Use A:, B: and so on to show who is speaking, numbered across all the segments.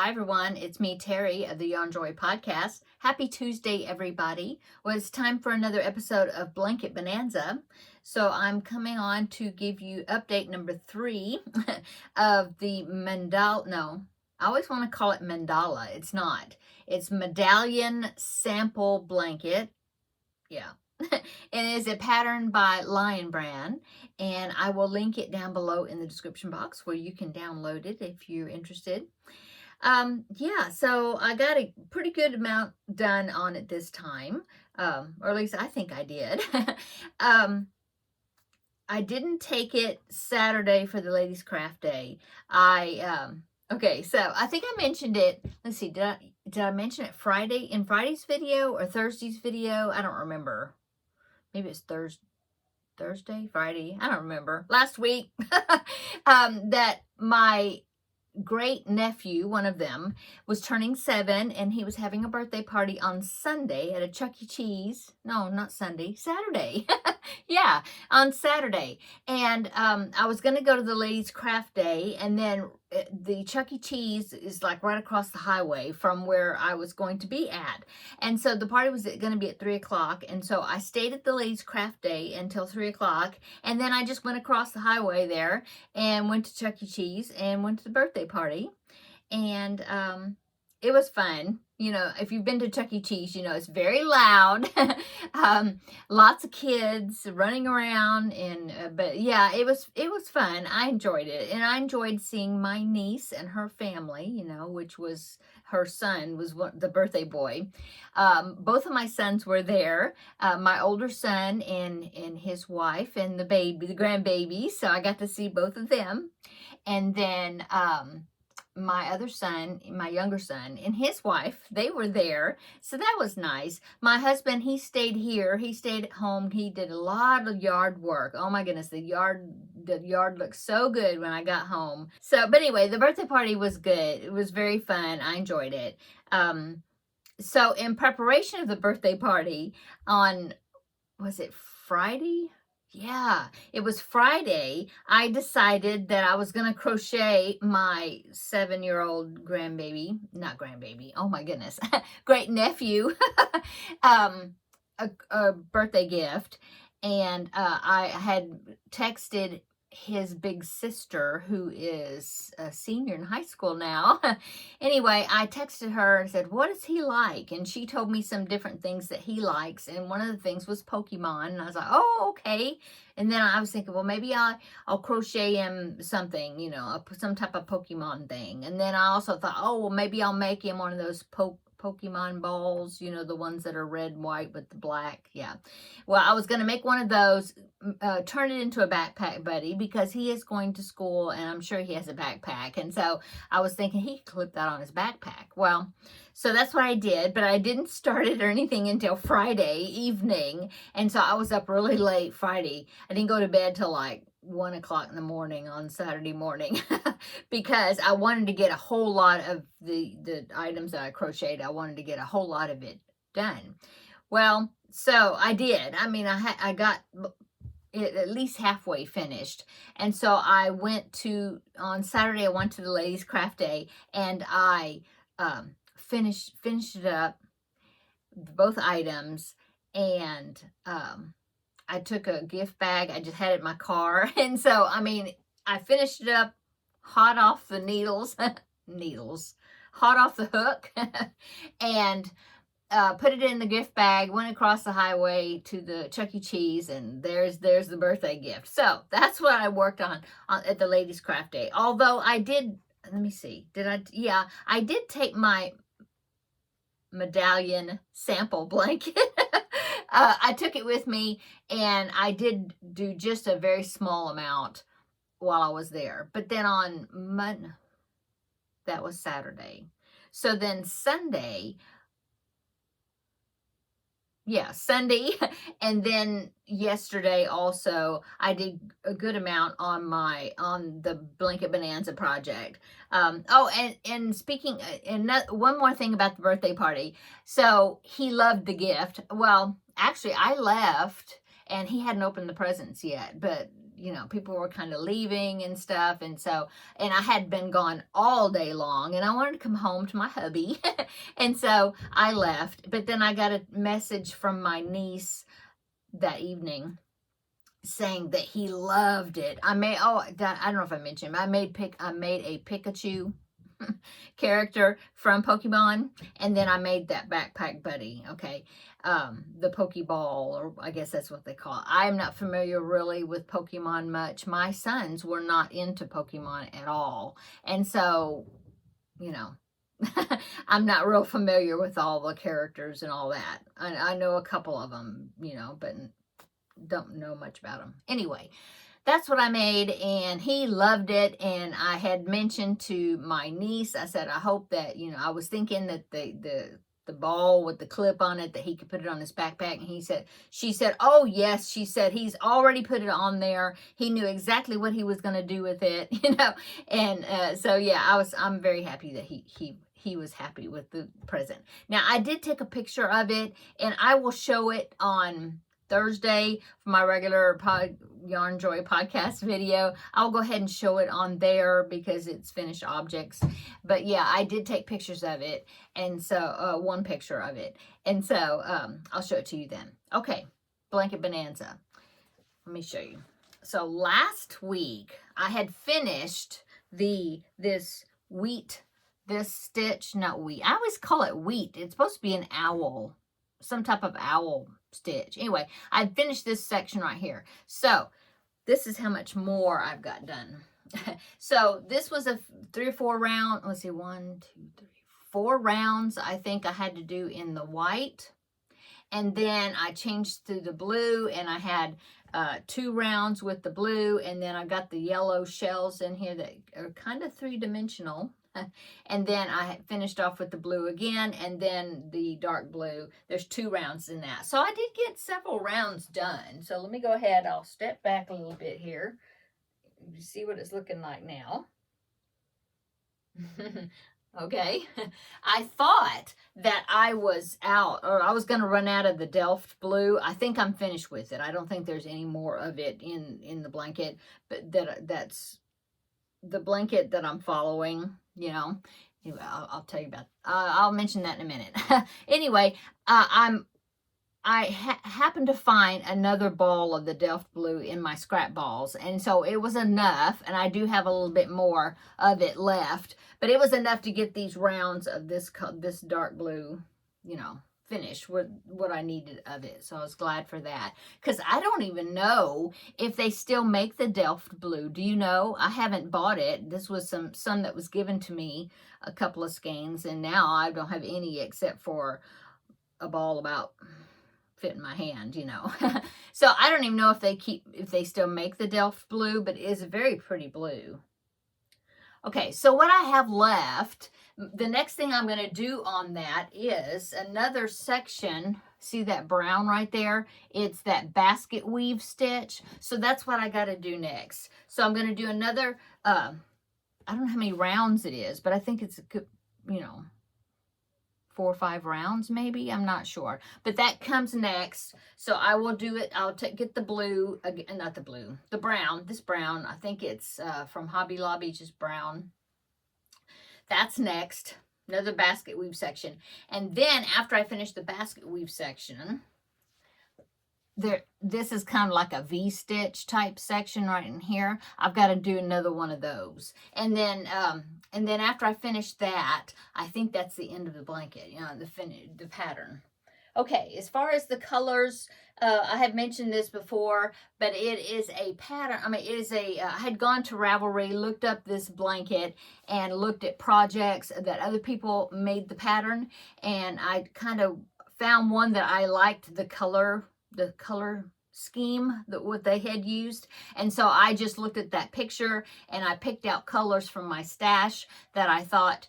A: Hi, everyone. It's me, Terri of the Yarn Joy podcast. Happy Tuesday, everybody. Well, it's time for another episode of Blanket Bonanza. So I'm coming on to give you update number 3 of the no, I always want to call it mandala. It's not. It's Medallion sample blanket. Yeah. And it is a pattern by Lion Brand, and I will link it down below in the description box where you can download it if you're interested. Yeah, so I got a pretty good amount done on it this time, or at least I think I did. I didn't take it Saturday for the Ladies Craft Day. Okay, so I think I mentioned it. Let's see, did I mention it in Friday's video or Thursday's video? I don't remember. Maybe it's Thursday, Friday. I don't remember. Last week, that my great nephew, one of them, was turning 7, and he was having a birthday party on Sunday at a Chuck E. Cheese. No, not Sunday, Saturday. Yeah, on Saturday. And I was going to go to the Ladies Craft Day, and then the Chuck E. Cheese is like right across the highway from where I was going to be at. And so the party was going to be at 3 o'clock. And so I stayed at the Ladies Craft Day until 3 o'clock. And then I just went across the highway there and went to Chuck E. Cheese and went to the birthday party. And it was fun. You know, if you've been to Chuck E. Cheese, you know, it's very loud. Lots of kids running around. But yeah, it was fun. I enjoyed it. And I enjoyed seeing my niece and her family, you know, which was her son was the birthday boy. Both of my sons were there. My older son and his wife and the grandbaby. So I got to see both of them. And then my other son, my younger son, and his wife, they were there. So that was nice. My husband, he stayed here. He stayed at home. He did a lot of yard work. Oh my goodness, the yard looked so good when I got home. So, but anyway, the birthday party was good. It was very fun. I enjoyed it. So in preparation of the birthday party was it Friday? Yeah, it was Friday. I decided that I was going to crochet my 7-year-old oh my goodness, great nephew, a birthday gift. And I had texted his big sister, who is a senior in high school now. Anyway, I texted her and said, what does he like? And she told me some different things that he likes. And one of the things was Pokemon. And I was like, oh, okay. And then I was thinking, well, maybe I'll crochet him something, you know, some type of Pokemon thing. And then I also thought, oh, well, maybe I'll make him one of those Pokemon balls, you know, the ones that are red and white with the black. Yeah. Well, I was going to make one of those, turn it into a backpack buddy, because he is going to school and I'm sure he has a backpack. And so I was thinking he could clip that on his backpack. Well, so that's what I did, but I didn't start it or anything until Friday evening. And so I was up really late Friday. I didn't go to bed till like 1 o'clock in the morning on Saturday morning because I wanted to get a whole lot of the items that I crocheted. I wanted to get a whole lot of it done. Well, so I did. I mean, I got it at least halfway finished. And so on Saturday, I went to the Ladies Craft Day, and I finished it up, both items, and I took a gift bag. I just had it in my car. And so, I mean, I finished it up hot off the needles, hot off the hook, and put it in the gift bag, went across the highway to the Chuck E. Cheese, and there's the birthday gift. So that's what I worked on at the Ladies Craft Day. Although I did, let me see, yeah, I did take my Medallion sample blanket. I took it with me, and I did do just a very small amount while I was there. But then on Monday, that was Saturday. So then Sunday, and then yesterday also, I did a good amount on the Blanket Bonanza project. And speaking, one more thing about the birthday party. So he loved the gift. Well, actually, I left, and he hadn't opened the presents yet, but you know, people were kind of leaving and stuff. And so, and I had been gone all day long and I wanted to come home to my hubby. And so I left, but then I got a message from my niece that evening saying that he loved it. I don't know if I mentioned, I made a Pikachu character from Pokemon, and then I made that backpack buddy. Okay, the Pokeball, or I guess that's what they call it. I'm not familiar really with Pokemon much. My sons were not into Pokemon at all, and so, you know, I'm not real familiar with all the characters and all that. I know a couple of them, you know, but don't know much about them. Anyway, that's what I made, and he loved it. And I had mentioned to my niece, I said, I hope that, you know, I was thinking that the ball with the clip on it, that he could put it on his backpack. And she said, oh yes, she said, he's already put it on there. He knew exactly what he was going to do with it, you know. And so yeah, I'm very happy that he was happy with the present. Now I did take a picture of it, and I will show it on Thursday for my regular Yarn Joy podcast video. I'll go ahead and show it on there because it's finished objects. But yeah, I did take pictures of it, and so one picture of it, and so I'll show it to you then. Okay, blanket bonanza. Let me show you. So last week I had finished this stitch, not wheat. I always call it wheat. It's supposed to be an owl, some type of owl stitch. Anyway, I finished this section right here. So this is how much more I've got done. So this was a 3 or 4 round. Let's see, 1, 2, 3, 4 rounds. I think I had to do in the white, and then I changed to the blue, and I had 2 rounds with the blue, and then I got the yellow shells in here that are kind of 3-dimensional. And then I finished off with the blue again, and then the dark blue. There's 2 rounds in that. So I did get several rounds done. So let me go ahead. I'll step back a little bit here. You see what it's looking like now. Okay. I thought that I was out, or I was going to run out of the Delft blue. I think I'm finished with it. I don't think there's any more of it in the blanket, but that's the blanket that I'm following, you know. Anyway, I'll tell you about, I'll mention that in a minute. Anyway, I happened to find another ball of the Delft blue in my scrap balls, and so it was enough, and I do have a little bit more of it left, but it was enough to get these rounds of this dark blue, you know, finished with what I needed of it. So I was glad for that, because I don't even know if they still make the Delft blue. Do you know? I haven't bought it. This was some that was given to me, a couple of skeins, and now I don't have any except for a ball about fit in my hand, you know. So I don't even know if they still make the Delft blue, but it is a very pretty blue. Okay, so what I have left, the next thing I'm going to do on that is another section. See that brown right there? It's that basket weave stitch. So that's what I got to do next. So I'm going to do another, I don't know how many rounds it is, but I think it's, you know, 4 or 5 rounds maybe. I'm not sure. But that comes next. So I will do it. I'll get the blue, not the blue, the brown, this brown. I think it's from Hobby Lobby, just brown. That's next. Another basket weave section. And then after I finish the basket weave section, this is kind of like a V-stitch type section right in here. I've got to do another one of those. And then after I finish that, I think that's the end of the blanket, you know, the pattern. Okay, as far as the colors, I have mentioned this before, but it is a pattern. I mean, it is I had gone to Ravelry, looked up this blanket, and looked at projects that other people made the pattern, and I kind of found one that I liked the color scheme, that what they had used. And so I just looked at that picture, and I picked out colors from my stash that I thought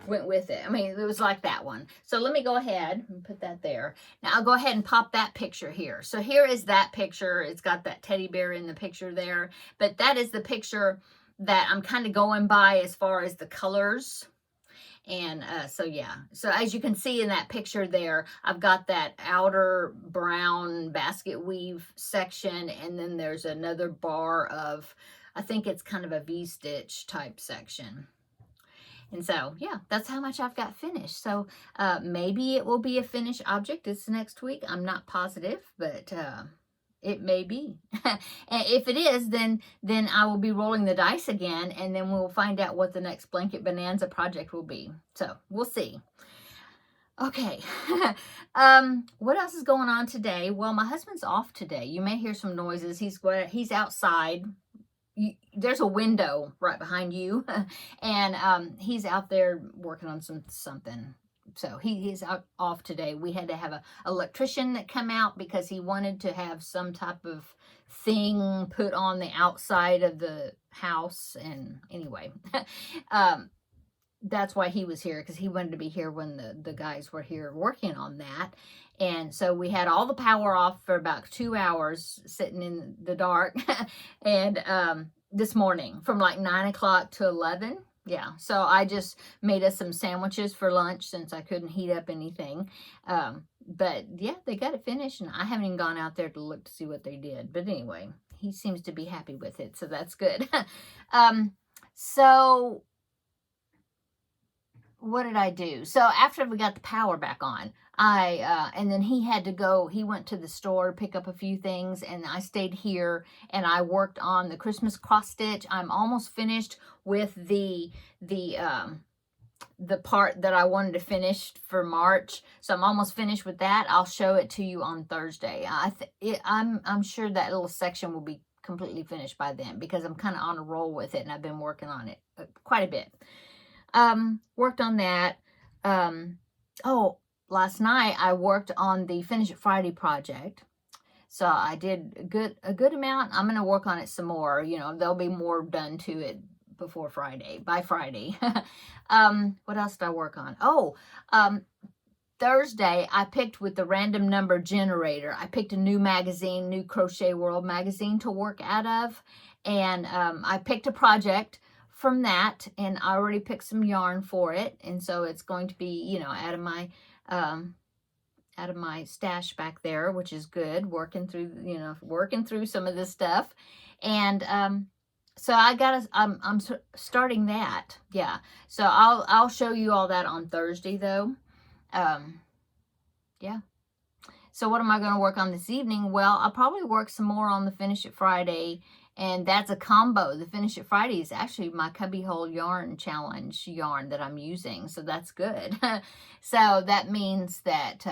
A: went with it. I mean, it was like that one. So let me go ahead and put that there. Now I'll go ahead and pop that picture here. So here is that picture. It's got that teddy bear in the picture there, but that is the picture that I'm kind of going by as far as the colors. And so yeah, so as you can see in that picture there, I've got that outer brown basket weave section, and then there's another bar of, I think it's kind of a V-stitch type section. And so, yeah, that's how much I've got finished. So maybe it will be a finished object this next week. I'm not positive, but it may be. And if it is, then I will be rolling the dice again, and then we'll find out what the next Blanket Bonanza project will be. So we'll see. Okay. What else is going on today? Well, my husband's off today. You may hear some noises. He's outside. There's a window right behind you, and he's out there working on something. So he's off today. We had to have an electrician that come out because he wanted to have some type of thing put on the outside of the house. And anyway, that's why he was here, because he wanted to be here when the guys were here working on that. And so we had all the power off for about 2 hours sitting in the dark. And this morning from like 9 o'clock to 11. Yeah, so I just made us some sandwiches for lunch since I couldn't heat up anything. But yeah, they got it finished, and I haven't even gone out there to look to see what they did. But anyway, he seems to be happy with it, so that's good. So what did I do? So after we got the power back on, and then he had to go, he went to the store to pick up a few things, and I stayed here and I worked on the Christmas cross stitch. I'm almost finished with the part that I wanted to finish for March. So I'm almost finished with that. I'll show it to you on Thursday. I'm sure that little section will be completely finished by then, because I'm kind of on a roll with it, and I've been working on it quite a bit. Worked on that. Last night I worked on the Finish It Friday project. So I did a good amount. I'm going to work on it some more. You know, there'll be more done to it by Friday. What else did I work on? Thursday, I picked with the random number generator. I picked a new magazine, New Crochet World magazine to work out of. And I picked a project from that, and I already picked some yarn for it. And so it's going to be, you know, out of my stash back there, which is good, working through some of this stuff. And so I'm starting that. Yeah. So I'll show you all that on Thursday though. Yeah. So what am I going to work on this evening? Well, I'll probably work some more on the Finish It Friday, and that's a combo. The Finish It Friday is actually my Cubbyhole Yarn Challenge yarn that I'm using, so that's good. So that means that,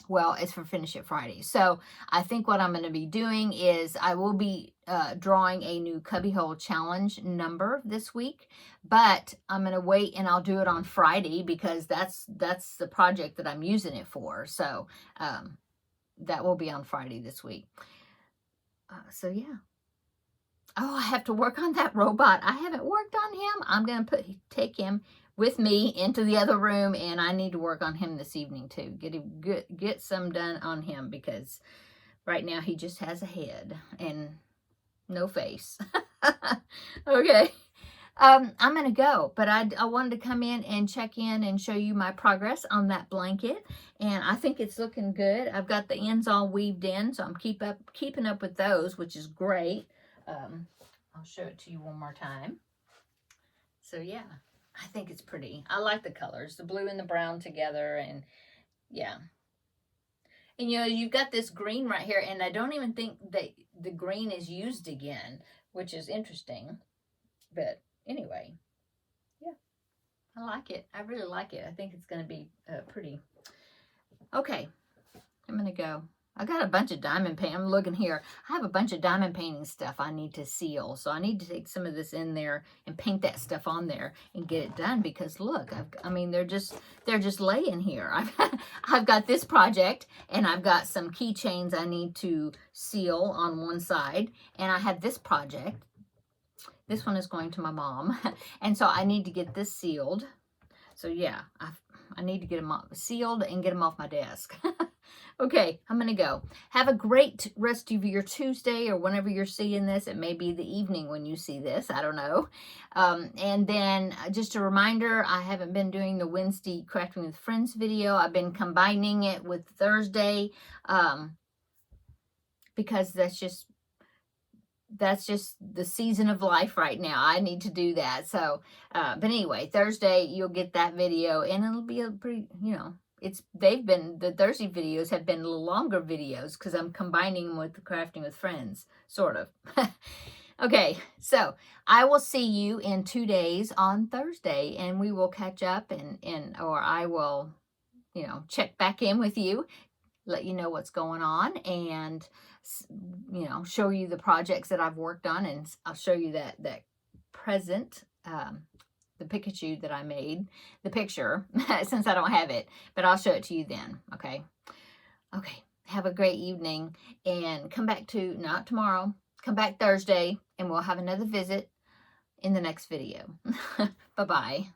A: well, it's for Finish It Friday. So I think what I'm going to be doing is I will be drawing a new Cubbyhole Challenge number this week, but I'm going to wait and I'll do it on Friday, because that's the project that I'm using it for. So that will be on Friday this week. So yeah. Oh, I have to work on that robot. I haven't worked on him. I'm going to take him with me into the other room, and I need to work on him this evening too. Get some done on him, because right now he just has a head and no face. Okay. I'm going to go, but I wanted to come in and check in and show you my progress on that blanket, and I think it's looking good. I've got the ends all weaved in, so I'm keeping up with those, which is great. I'll show it to you one more time. So yeah, I think it's pretty. I like the colors, the blue and the brown together, and yeah. And you know, you've got this green right here, and I don't even think that the green is used again, which is interesting. But anyway, yeah, I like it. I really like it. I think it's going to be pretty. Okay, I'm going to go. I got a bunch of diamond paint. I'm looking here. I have a bunch of diamond painting stuff I need to seal. So I need to take some of this in there and paint that stuff on there and get it done, because look, I mean, they're just laying here. I've got this project, and I've got some keychains I need to seal on one side, and I have this project. This one is going to my mom, and so I need to get this sealed. So yeah, I need to get them sealed and get them off my desk. Okay, I'm going to go. Have a great rest of your Tuesday or whenever you're seeing this. It may be the evening when you see this. I don't know. And then just a reminder, I haven't been doing the Wednesday Crafting with Friends video. I've been combining it with Thursday because that's just the season of life right now. I need to do that. So, but anyway, Thursday you'll get that video and it'll be a pretty, the Thursday videos have been a little longer videos because I'm combining them with the Crafting with Friends, sort of. Okay, so I will see you in 2 days on Thursday and we will catch up or I will, check back in with you, let you know what's going on, and show you the projects that I've worked on, and I'll show you that present, the Pikachu that I made, the picture, since I don't have it, but I'll show it to you then. Okay. Have a great evening, and come back not tomorrow, come back Thursday, and we'll have another visit in the next video. Bye-bye.